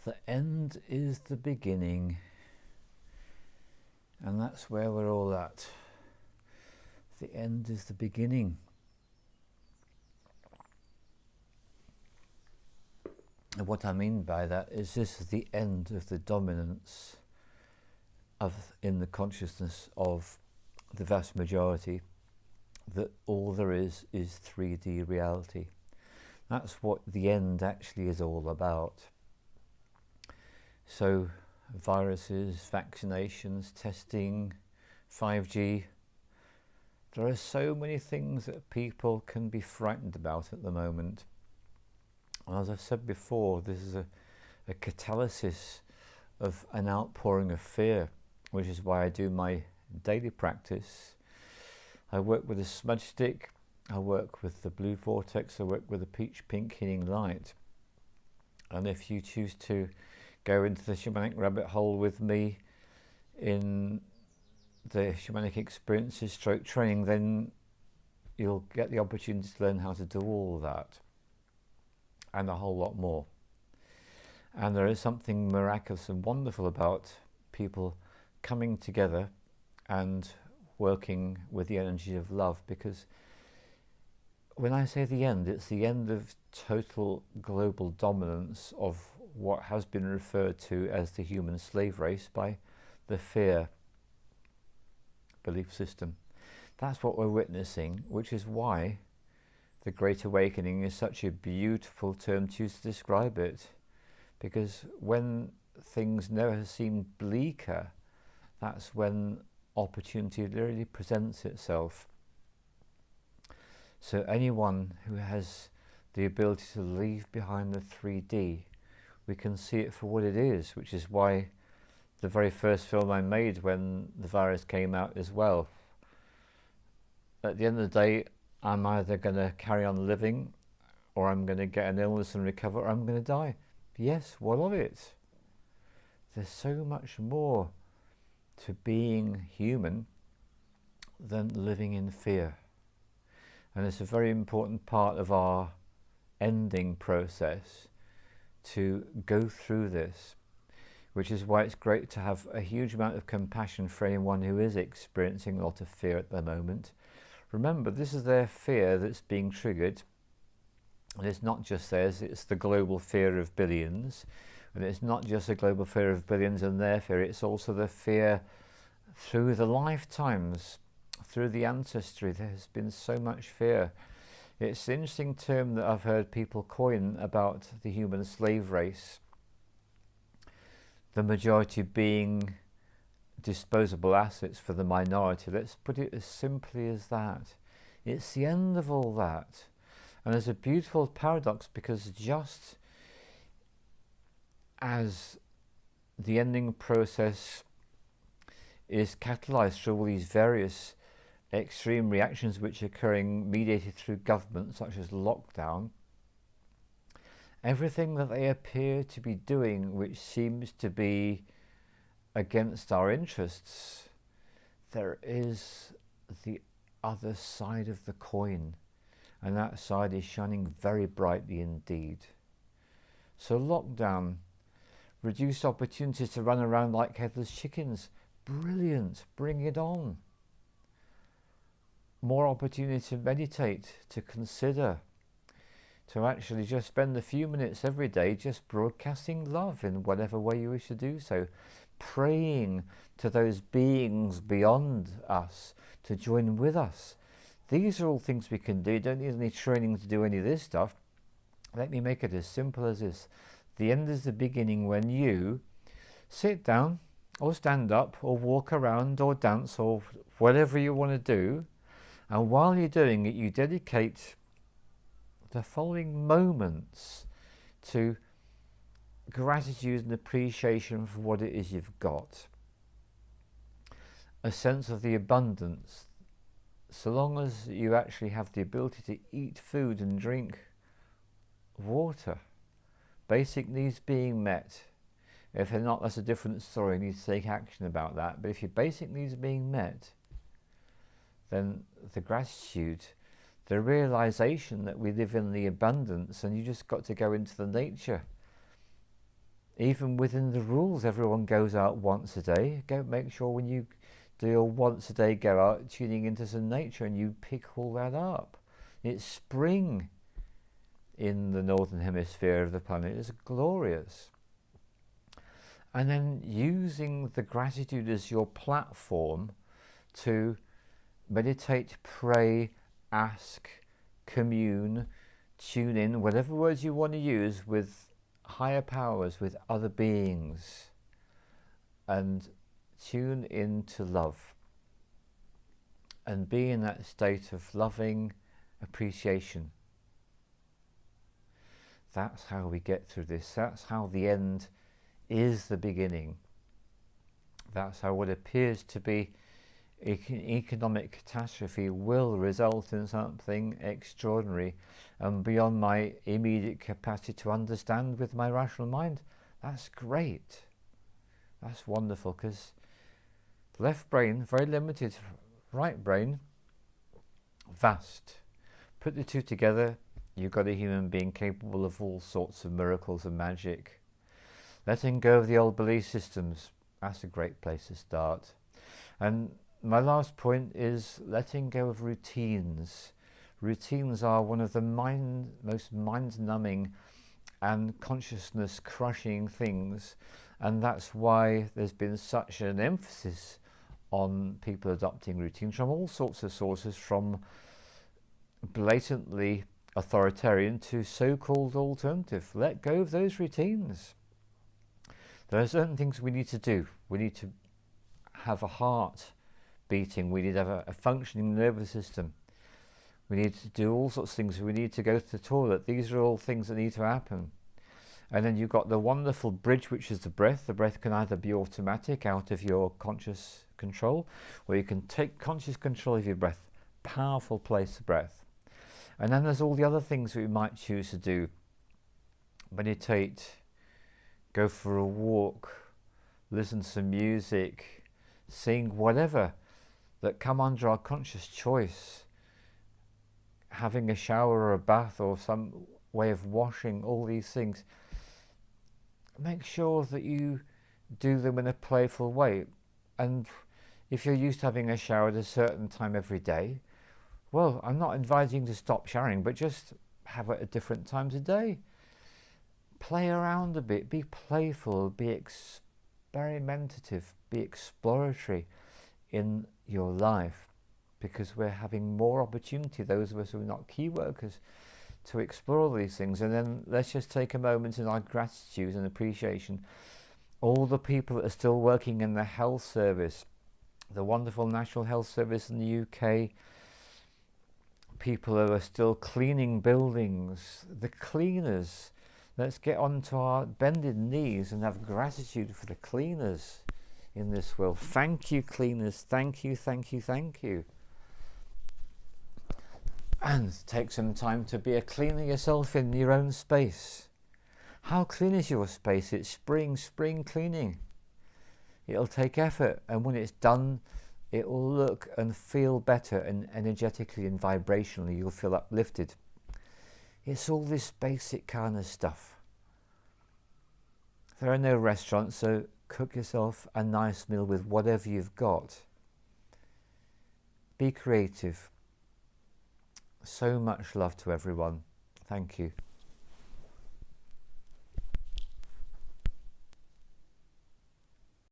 The end is the beginning, and that's where we're all at. The end is the beginning. And what I mean by that is this is the end of the dominance in the consciousness of the vast majority, that all there is 3D reality. That's what the end actually is all about. So viruses, vaccinations, testing, 5G, there are so many things that people can be frightened about at the moment. And as I've said before, this is a catalysis of an outpouring of fear, which is why I do my daily practice. I work with a smudge stick, I work with the blue vortex, I work with the peach pink healing light. And if you choose to go into the shamanic rabbit hole with me in the shamanic experiences stroke training, then you'll get the opportunity to learn how to do all that and a whole lot more. And there is something miraculous and wonderful about people coming together and working with the energy of love, because when I say the end, it's the end of total global dominance of what has been referred to as the human slave race by the fear belief system. That's what we're witnessing, which is why the Great Awakening is such a beautiful term to use to describe it, because when things never seem bleaker, that's when opportunity really presents itself. So anyone who has the ability to leave behind the 3D, we can see it for what it is, which is why the very first film I made when the virus came out as well, at the end of the day, I'm either going to carry on living, or I'm going to get an illness and recover, or I'm going to die. Yes, what of it? There's so much more to being human than living in fear. And it's a very important part of our ending process to go through this, which is why it's great to have a huge amount of compassion for anyone who is experiencing a lot of fear at the moment. Remember, this is their fear that's being triggered, and it's not just theirs, it's the global fear of billions, and it's not just a global fear of billions and their fear, it's also the fear through the lifetimes, through the ancestry. There has been so much fear. It's an interesting term that I've heard people coin about the human slave race, the majority being disposable assets for the minority. Let's put it as simply as that. It's the end of all that. And there's a beautiful paradox, because just as the ending process is catalyzed through all these various extreme reactions which are occurring mediated through government, such as lockdown, everything that they appear to be doing which seems to be against our interests, there is the other side of the coin, and that side is shining very brightly indeed. So lockdown, reduced opportunities to run around like headless chickens, brilliant, bring it on. More opportunity to meditate, to consider, to actually just spend a few minutes every day just broadcasting love in whatever way you wish to do so, praying to those beings beyond us to join with us. These are all things we can do. You don't need any training to do any of this stuff. Let me make it as simple as this. The end is the beginning when you sit down or stand up or walk around or dance or whatever you want to do, and while you're doing it, you dedicate the following moments to gratitude and appreciation for what it is you've got. A sense of the abundance. So long as you actually have the ability to eat food and drink water, basic needs being met. If they're not, that's a different story. You need to take action about that. But if your basic needs are being met, then the gratitude, the realization that we live in the abundance, and you just got to go into the nature even within the rules, everyone goes out once a day. Go make sure when you do your once a day go out, tuning into some nature, and you pick all that up. It's spring in the northern hemisphere of the planet. It's glorious. And then using the gratitude as your platform to meditate, pray, ask, commune, tune in, whatever words you want to use, with higher powers, with other beings, and tune into love and be in that state of loving appreciation. That's how we get through this. That's how the end is the beginning. That's how what appears to be economic catastrophe will result in something extraordinary and beyond my immediate capacity to understand with my rational mind. That's great. That's wonderful, because left brain, very limited, right brain, vast. Put the two together, you've got a human being capable of all sorts of miracles and magic. Letting go of the old belief systems, that's a great place to start. And my last point is letting go of routines. Routines are one of the most mind-numbing and consciousness-crushing things, and that's why there's been such an emphasis on people adopting routines from all sorts of sources, from blatantly authoritarian to so-called alternative. Let go of those routines. There are certain things we need to do. We need to have a heart beating. We need to have a functioning nervous system. We need to do all sorts of things. We need to go to the toilet. These are all things that need to happen. And then you've got the wonderful bridge, which is the breath. The breath can either be automatic, out of your conscious control, or you can take conscious control of your breath. Powerful place, the breath. And then there's all the other things that we might choose to do. Meditate, go for a walk, listen to some music, sing, whatever that come under our conscious choice. Having a shower or a bath or some way of washing, all these things. Make sure that you do them in a playful way. And if you're used to having a shower at a certain time every day, well, I'm not advising you to stop showering, but just have it at different times a day. Play around a bit, be playful, be experimentative, be exploratory in your life, because we're having more opportunity, those of us who are not key workers, to explore all these things. And then let's just take a moment in our gratitude and appreciation. All the people that are still working in the health service, the wonderful National Health Service in the UK, people who are still cleaning buildings, the cleaners. Let's get onto our bended knees and have gratitude for the cleaners in this world. Thank you, cleaners. Thank you, thank you, thank you. And take some time to be a cleaner yourself in your own space. How clean is your space? It's spring cleaning. It'll take effort, and when it's done, it will look and feel better, and energetically and vibrationally you'll feel uplifted. It's all this basic kind of stuff. There are no restaurants, so cook yourself a nice meal with whatever you've got. Be creative. So much love to everyone. Thank you.